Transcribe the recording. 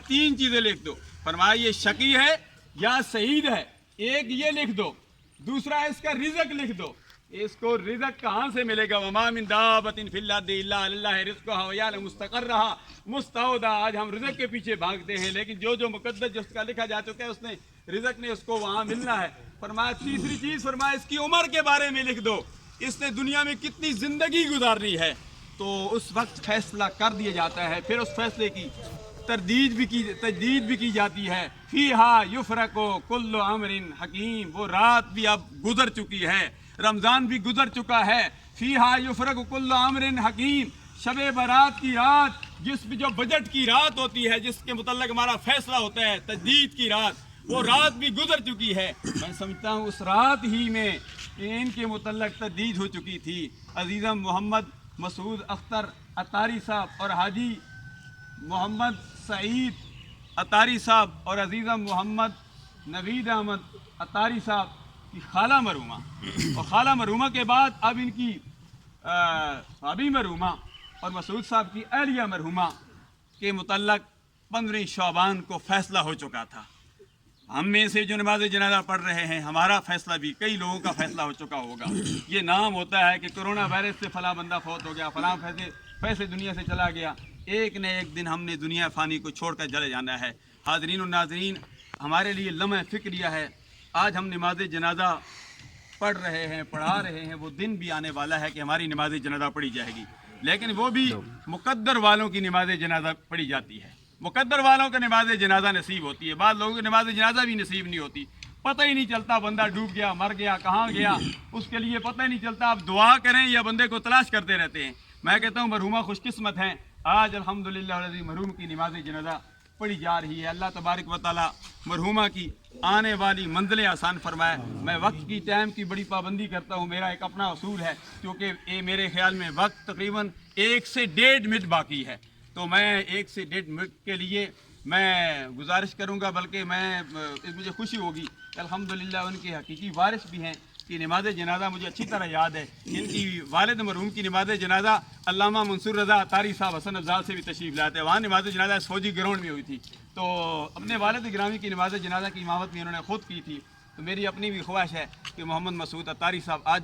तीन चीजें लिख दो। फरमाया ये शकी है या शहीद है, एक ये लिख दो, दूसरा इसका रिज़्क लिख दो। इसको रिज़्क कहाँ से मिलेगा? वमा मिन दाबतिन फिल अर्दि इल्ला अल्लाह रिज़्कुहा व यअलमु मुस्तक़र्रहा मुस्तौदा। आज हम रिज़्क के पीछे भागते हैं, लेकिन जो मुक़द्दर जिसका लिखा जा चुका है उसने रिज़्क ने उसको वहाँ मिलना है। फरमाया तीसरी चीज़, फरमाया इसकी उम्र के बारे में लिख दो, इसने दुनिया में कितनी ज़िंदगी गुजारनी है। तो उस वक्त फैसला कर दिया जाता है, फिर उस फैसले की तजदीद भी की जाती है। फीहा युफरको कुल्लु अमरिन हकीम, वो रात भी अब गुजर चुकी है, रमज़ान भी गुजर चुका है। फीहा युफरको कुल्लु अमरिन हकीम, शबे बारात की रात, जिसमें जो बजट की रात होती है, जिसके मुतल्लिक़ हमारा फैसला होता है, तजदीद की रात, वो रात भी गुजर चुकी है। मैं समझता हूँ उस रात ही में इनके मुतल्लिक़ तजदीद हो चुकी थी। अजीज़म मोहम्मद मसूद अख्तर अतारी साहब और हाजी मोहम्मद सईद अतारी साहब और अजीज़म मोहम्मद नवीद अहमद अतारी साहब की खाला मरूमा, और खाला मरूमा के बाद अब इनकी भाभी मरूमा और मसूद साहब की अहलिया मरहुमा के मुतल्लिक़ 15 शाबान को फ़ैसला हो चुका था। हम में से जो नमाज जनाजा पढ़ रहे हैं, हमारा फ़ैसला भी कई लोगों का फ़ैसला हो चुका होगा। ये नाम होता है कि कोरोना वायरस से फ़लाँ बंदा फौत हो गया, फ़लाँ पैसे दुनिया से चला गया। एक न एक दिन हमने दुनिया फ़ानी को छोड़कर चले जाना है। हाज़रीन और नाज़रीन, हमारे लिए लम्हे फ़िक्रिया है। आज हम नमाज जनाजा पढ़ रहे हैं, पढ़ा रहे हैं, वो दिन भी आने वाला है कि हमारी नमाज जनाजा पढ़ी जाएगी, लेकिन वो भी मुक़द्दर वालों की नमाज जनाजा पढ़ी जाती है। मुक़द्दर वालों का नमाज जनाजा नसीब होती है, बाद लोगों की नमाज जनाजा भी नसीब नहीं होती। पता ही नहीं चलता बंदा डूब गया, मर गया, कहाँ गया, उसके लिए पता ही नहीं चलता। आप दुआ करें या बंदे को तलाश करते रहते हैं। मैं कहता हूँ मरहुमा खुशकिस्मत हैं, आज अल्हम्दुलिल्लाह मरहूम की नमाज जनाजा पढ़ी जा रही है। अल्लाह तबारक व तआला मरहुमा की आने वाली मंजिलें आसान फरमाए। मैं वक्त की टाइम की बड़ी पाबंदी करता हूँ, मेरा एक अपना असूल है, क्योंकि ये मेरे ख्याल में वक्त तकरीबन 1 से 1.5 मिनट बाकी है। तो मैं 1 से 1.5 मिनट के लिए मैं गुजारिश करूँगा, बल्कि मुझे खुशी होगी अल्हम्दुलिल्लाह उनके हकीकी वारिस भी हैं कि नमाज जनाजा मुझे अच्छी तरह याद है। इनकी वालिद मरहूम की नमाज जनाजा अल्लामा मंसूर रज़ा अतारी साहब हसन अफ़ज़ाल से भी तशरीफ़ लाते हैं। वहाँ नमाज जनाजा फौजी ग्राउंड में हुई थी, तो अपने वालिद गिरामी की नमाज जनाजा की इमामत भी उन्होंने ख़ुद की थी। तो मेरी अपनी भी ख्वाहिश है कि मोहम्मद मसूद अतारी साहब आज